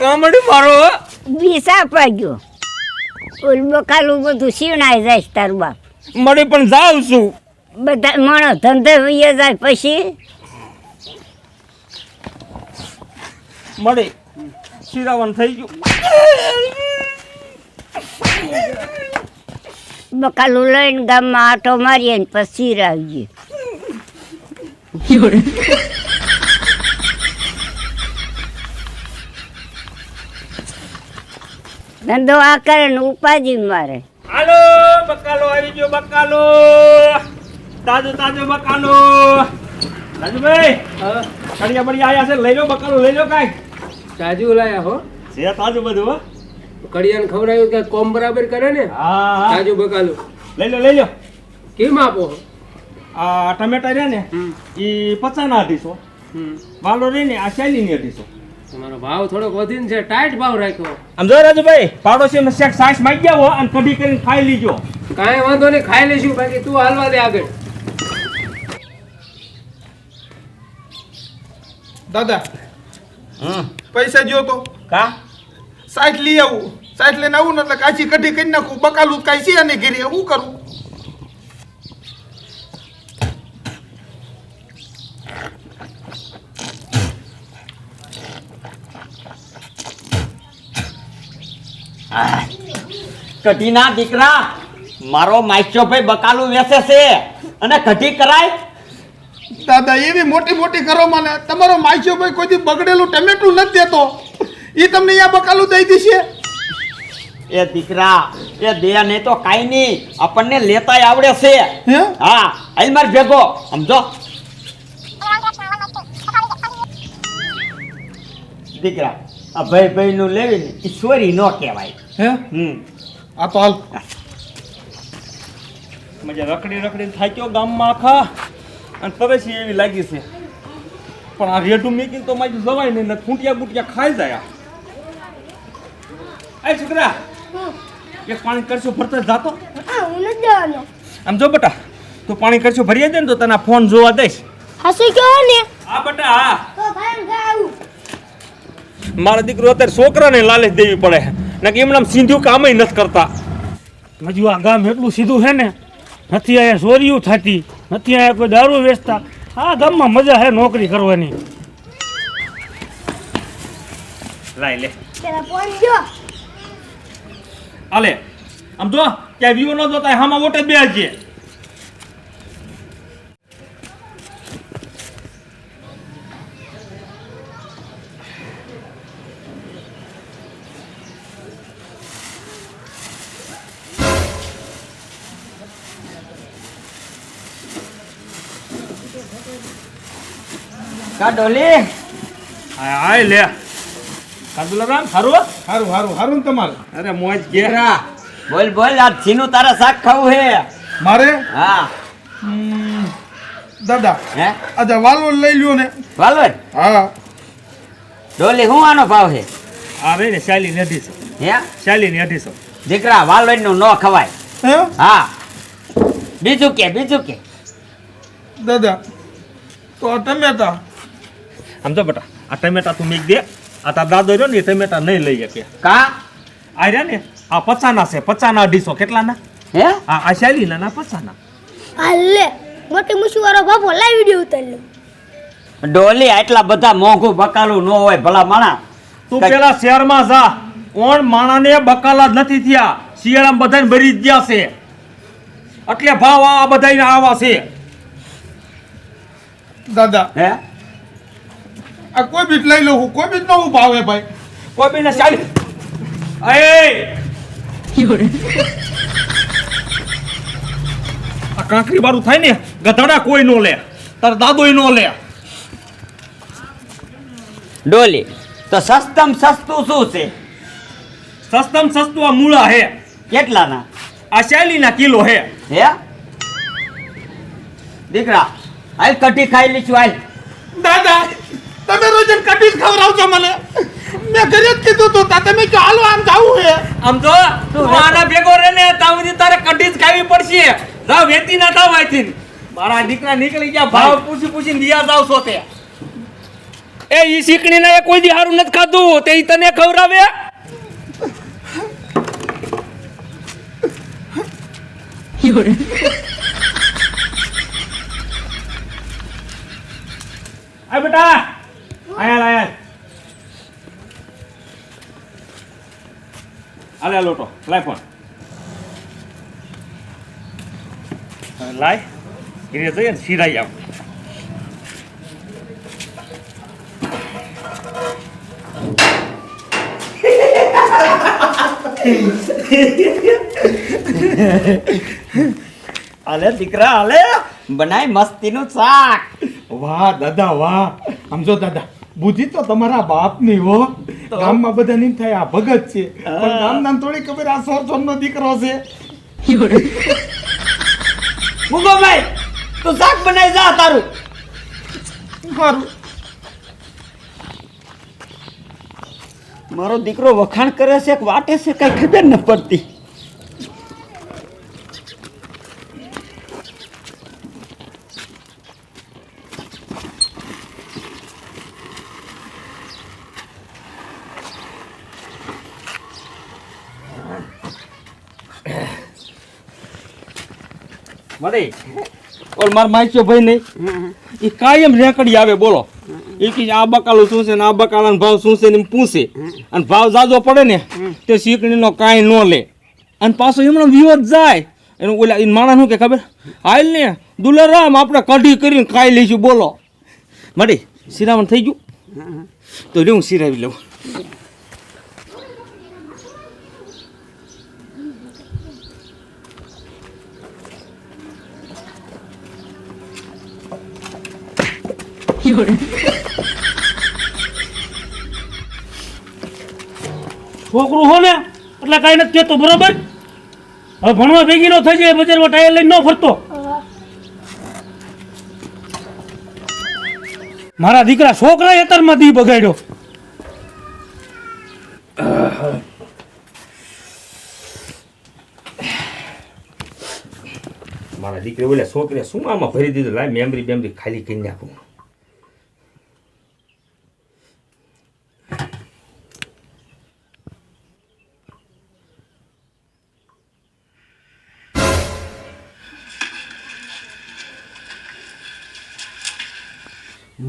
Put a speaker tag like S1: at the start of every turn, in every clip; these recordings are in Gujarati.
S1: કામડી મારો
S2: બીસા પાગ્યો ઓલ બકાલું બધું સીવણાઈ જાય છે તારું બાપ
S1: મળી પણ જાઉં છું
S2: બધા માણસ ધંધે વહી જાય પછી
S1: મળી શિરાવન થઈ ગયું
S2: બકાલું લઈને ગામમાં આટો મારીએ ને પછી સિરાવીએ ધંધો આ કરે ને ઉપાજી મારે
S1: હાલો બકાલો આવી ગયો બકાલો તાજો તાજો બકાલો રાજુભાઈ કડિયા બડિયા આયા છે લઈ લો બકાલો લઈ લો કાઈ
S3: તાજુ લાયા હો
S1: છે તાજો બધું હો
S3: કડિયાને ખવડાવ્યું કે કોમ બરાબર કરે ને
S1: હા
S3: તાજુ બકાલું
S1: લઈ લો
S3: કેમ આપો
S1: આ ટમેટા રહ્યા ને ઈ 50 ના 250 વાલો રહી ને આ 40 ની 250
S3: તમારો ભાવ થોડોક વધીને છે ટાઈટ ભાવ રાખ્યો
S1: આમ જો રાજુભાઈ પાડોશી ને શેક સાઈસ માગી ગયા હો અને કઢી કરીને ખાઈ લીજો
S3: કાંઈ વાંધો નહીં ખાઈ લઈશું બાકી તું હાલવા દે આગળ
S4: દાદા પૈસા જો તો
S1: કા
S4: સાઈઠ લઈ આવું સાઈઠ લઈને આવું ને એટલે કાચી કઢી કરી નાખું બકાલું કાંઈ છે નહીં ઘેરી હું કરું
S5: કઢીના દીકરા મારો માઈચો ભાઈ બકાલું વેચે છે અને કઢી કરાય
S4: દાદા એવી મોટી મોટી કરો મને તમારો માઈચો ભાઈ કોઈ દી બગડેલું ટમેટું નથી દેતો એ તમને અહીંયા બકાલું દઈ દેશે
S5: એ દીકરા એ દે નહીં તો કાઈ નહીં આપણને લેતાય આવડે છે
S4: હે
S5: હા આઈ માર ભેગો સમજો દીકરા આ ભાઈ નું લેવી ને ઈશ્વરી નો કહેવાય
S4: હે આ તો હાલ
S1: મજા રખડી થાક્યો ગામમાં આખા અને તરસી એવી લાગી છે પણ આ રેડું મેકીને તો મારી જવાય નહીં ને ખૂંટિયા બુટિયા ખાઈ જાય એ છોકરા એક પાણી કરશો ભરતા જાતો આમ જો બેટા તું પાણી કરશો ભરી દે ને તો તને ફોન જોવા દઈશ
S6: હસી ગયો ને
S1: હા બેટા હા
S6: તો ભાઈ ગાઉ
S1: મારો દીકરો અત્યારે છોકરાને લાલચ દેવી પડે ને કે એમનામ સીધું કામ નથી કરતા હજુ આ ગામ એટલું સીધું છે ને નથી અહીંયા ચોરીઓ થતી નથી અહીંયા કોઈ દારૂ વેચતા આ ગામમાં મજા છે નોકરી કરવાની લાઈ લે
S6: પેલા ફોન જો
S1: આલે આમ જો ક્યાં વ્યૂ ન જોતા હામાં વોટે બેસજે
S5: કા ડોલી
S1: આય લે કાદુલારામ હારું
S4: હારું હારું હારું ને તમારે
S1: અરે મોજ ઘેરા
S5: બોલ બોલ આ જીનું તારા શાક ખાવું હે
S4: મારે
S5: હા
S4: દાદા
S5: હે
S4: અચ્છા વાલો લઈ લ્યો ને
S5: વાલવર
S4: હા
S5: ડોલી હું આનો ભાવ હે
S1: આ રે ને શાલી નથી
S5: હે
S1: શાલી ની 250
S5: દીકરા વાલવર નું ન ખવાય
S4: હે
S5: હા બીજું કે
S4: દાદા તો આ ટમેટા
S1: આમ જો બેટા આ ટમેટા તું મેક દે આ તાર દાદો રહ્યો ને એ ટમેટા નહીં લઈ શકે
S5: કા
S1: આ રહ્યા ને આ 50 ના છે 50 ના 250 કેટલાના
S5: હે
S1: આ શાલી ના 50 ના
S6: હાલે મોટી મુશી વાળો બાપો લાવી વિડિયો ઉતાર્યો
S5: ડોલી આટલા બધા મોંઘું બકાલું ન હોય ભલા માણા
S1: તું પેલા શહેરમાં જા ઓણ માણાને બકાલા જ નથી થયા શિયાળામાં બધાને ભરી જ ગયા છે એટલે ભાવ આ બધાને આવા છે
S4: દાદા
S5: હે
S4: આ કોઈ બીટ લઈ લઉં કોઈ બીટ નો ભાવે ભાઈ
S1: કોઈ બેને શાલી આ કાંકરી બારું થાય ને ગધડા કોઈ નો લે તાર દાદોય નો લે
S5: ડોલી તો સસ્તમ સસ્તું શું છે
S1: સસ્તામાં સસ્તું આ મૂળા હે
S5: કેટલાના
S1: આ શાલીના કિલો હે
S5: હે દીકરા હાલ કઢી ખાઈ લીધું હાલ
S4: દાદા તમે રોજ કઢી જ ખવડાવજો મને મેં ઘરે જ કીધું તું તા તમે કે હાલો આમ જાવું હે
S1: આમ તો તું આના ભેગો રે ને ત્યાં સુધી તારે કઢી જ ખાવી પડશે જા વેતી ના થાવ આથી મારા દીકરા નીકળી ગયા ભાવ પૂછી પૂછીને દિયા જાવ છો તે એ ઈ શીકણીને એ કોઈ દી હારું નથી ખાધું તે ઈ તને ખવડાવે આ બેટા આયા આલે લોટો લાય ફોન લાય એને જઈએ ને સિરાઈ આવ
S5: અલે દીકરા અલે બનાય મસ્તીનું શાક.
S4: વાહ દાદા વાહ. આમ જો દાદા બુદ્ધિ તો તમારા બાપની હો. ગામમાં બધા નહીં થાય આ ભગત છે પણ ગામના થોડી ખબર આ સોરસોનનો દીકરો છે.
S5: મુગો ભાઈ તું શાક બનાવી જા તારું.
S4: સારું.
S5: મારો દીકરો વખાણ કરે છે કે વાટે છે કઈ ખબર ન પડતી.
S1: મરે ઓલ માર માઈચ્યો ભાઈ નહીં એ કાયમ રેકડી આવે બોલો એ કે આ બકાલું શું છે ને આ બકાલાનો ભાવ શું છે ને એમ પૂછે અને ભાવ જાજો પડે ને તે શીકણીનો કાંઈ ન લે અને પાછો એમનો વિરોધ જાય એનું ઓલા એ માણસ શું કે ખબર હાલ ને દુલારામ આપણે કઢી કરીને ખાઈ લઈશું બોલો મરે શિરામણ થઈ ગયું તો રે હું શિરાવી લઉં. છોકરું હો ને એટલે કઈ નથી કહેતો બરોબર. હવે ભણવા ભેગી નો થઈ જાય બજારમાં ટાયર લઈને ન ફરતો. મારા દીકરા છોકરા એતરમાં દી બગાડ્યો. મારા દીકરી બોલે છોકરે શું આમાં ભરી દીધું લાય મેમરી બેમરી ખાલી કરી નાખું.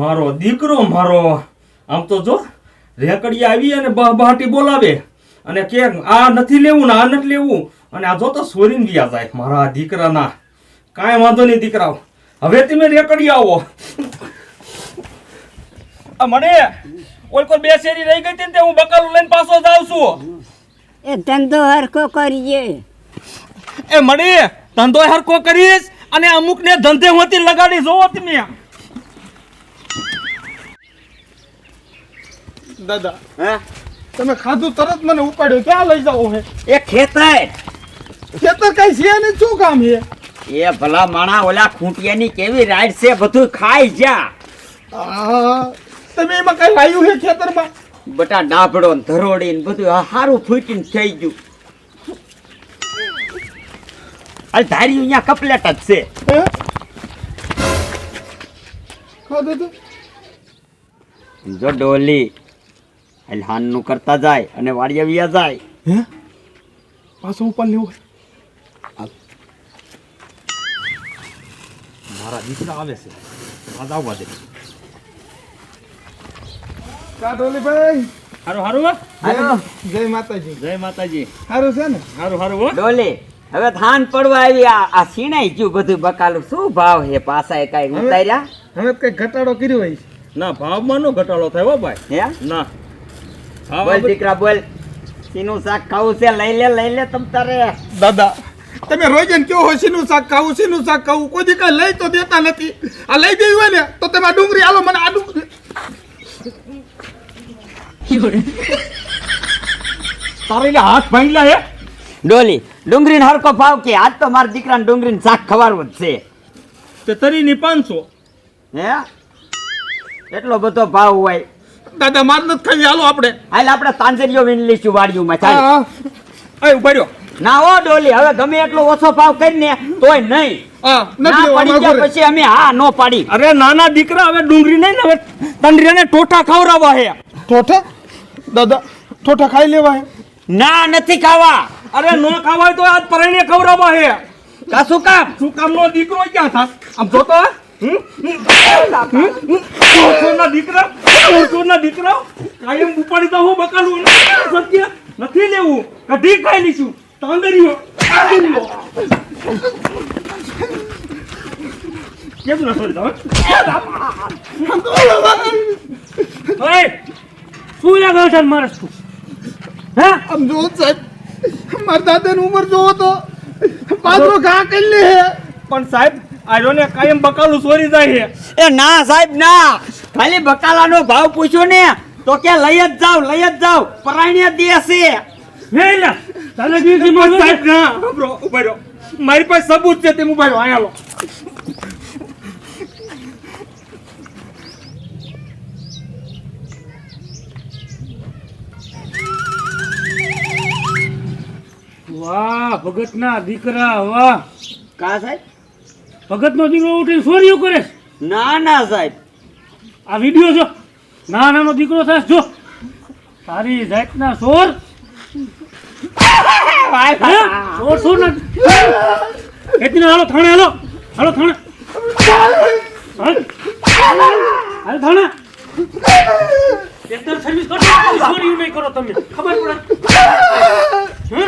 S1: મારો દીકરો મારો આમ તો જો રેકડી આવી અને બહાટી બોલાવે અને કે આ નથી લેવું ને આ નથી લેવું અને આ જો તો સોરીને ગયા જાય મારા દીકરાના. કાંઈ વાંધો નહીં દીકરા હવે તમે રેકડી આવો. મને ઓલ કોઈ બે શેરી રહી ગઈ હતી ને હું બકાલું લઈને પાછો જાઉં છું.
S2: એ ધંધો હરખો કરીએ.
S1: એ મળી ધંધો હરખો કરીશ અને અમુક ને ધંધે હોતી લગાડી જોવો તમે.
S4: દાદા
S5: હે
S4: તમે ખાધું તરત મને ઉપાડ્યો ક્યાં લઈ જાઓ હે?
S5: એ ખેતર
S4: ખેતર કઈ છે ને શું કામ છે?
S5: એ ભલા માણા ઓલા ખૂંટિયાની કેવી રાઈડ છે બધું ખાઈ જા.
S4: તમે એમાં કઈ લાવ્યું છે ખેતરમાં?
S5: બટા ડાભડો ને ધરોડી ને બધું હારું ફૂટીને થઈ ગયું. આ ધાર્યું અહીંયા કપલેટ જ છે.
S4: હે? ખાધું તું?
S5: જો ડોલી હાલ નું કરતા જાય અને વાડિયા વિયા જાય.
S4: હે પાછું ઉપર લેવું?
S1: મારા દીકરા આવે છે આજ આવવા દે.
S4: કાઢોલીભાઈ
S1: હારું હારું
S5: હાલો
S4: જય માતાજી.
S1: જય માતાજી.
S4: સારું છે ને?
S1: હારું હારું હો.
S5: ડોલી હવે ધાન પડવા આવી આ સીણાઈ ગયું બધું બકાલું. શું ભાવ હે પાછા કઈ ઉતાર્યા?
S4: હવે કઈ ઘટાડો કર્યો હોય?
S1: ના ભાવમાં નો ઘટાડો થયો હો ભાઈ.
S5: હે
S1: ના ભાવ
S5: બોલ દીકરા બોલ સીનું શાક ખાવું છે લઈ લે તમ તારે.
S4: દાદા તમે રોજ ને કયો હોય સીનું શાક ખાવું સીનું શાક ખાવું કોઈ દી કઈ લઈ તો દેતા નથી. આ લઈ દેવી હોય ને તો તમે આ ડુંગળી આલો મને આ ડુંગળી.
S1: તારે હાથ ભાંગલા હે
S5: ડોલી ડુંગળીનો હરકો ભાવ કે આજ તો મારા દીકરાને ડુંગળીનું શાક ખવારવું જ છે.
S1: તે તરીની 500.
S5: હે એટલો બધો ભાવ હોય?
S4: દાદા માર નથી ખાવી હાલો આપણે.
S5: હાલ આપણે તાંજરીઓ વીણ લઈશું વાડીઓમાં. ચાલ
S1: એ ઉભા રહ્યો
S5: ના હો ડોલી, હવે ગમે એટલો ઓછો ભાવ કરીને તોય નહીં.
S4: હા
S5: ના
S4: નથી
S5: પડી
S4: લેવા
S5: ગયા
S4: માંગુ રે.
S5: પછી અમે હા નો પાડી.
S1: અરે નાના દીકરા હવે ડુંગળી નહીં ને હવે તંડરીને ટોઠા ખવડાવવા હે.
S4: ઠોઠા દાદા ઠોઠા ખાઈ લેવાય.
S5: ના નથી ખાવા.
S1: અરે નો ખાવાય તો આજ પરણીને ખવડાવવા હે.
S5: કાશું કામ
S1: શું કામનો દીકરો ક્યાં થાસ? આમ જોતો દીકરા કાયમ ઉપાડી દઉં બકાલું સત્ય નથી લેવું. કઢી ખાઈ લઈશું તાંદરીઓ. કેમ ના છોડી દઉં? ઓય, શું લાગે છે મારે તું? હે
S4: આમ જો સાહેબ મારા દાદાની ઉંમર જોવો તો પાત્રો ઘા કરી લે.
S1: પણ સાહેબ આયો ને કાયમ બકાલું ચોરી જાય છે.
S5: એ ના સાહેબ ના, ખાલી બકાલાનો ભાવ પૂછ્યો ને તો કે લઈ જ જાવ પરાયણે દેશે.
S1: હે લા તને દીધી માર સાહેબ ના બ્રો ઉભા રહો. મારી પાસે સબૂત છે તે ઉભા રહો. આયા લો. વાહ ભગતના દીકરા વાહ.
S5: કા સાહેબ?
S1: ભગતનો દીકરો ઉઠી ચોરીઓ કરે છે.
S5: ના સાહેબ.
S1: આ વિડિયો જો. નાનો દીકરો થાય જો. તારી જાતના ચોર. હે? ચોર ના. એટલી હાલો થાણે હાલો થાણે. હાલ થાણે. એકદમ સર્વિસ કરો. ચોરીઓ નહીં કરો તમે. ખબર પડે. હે?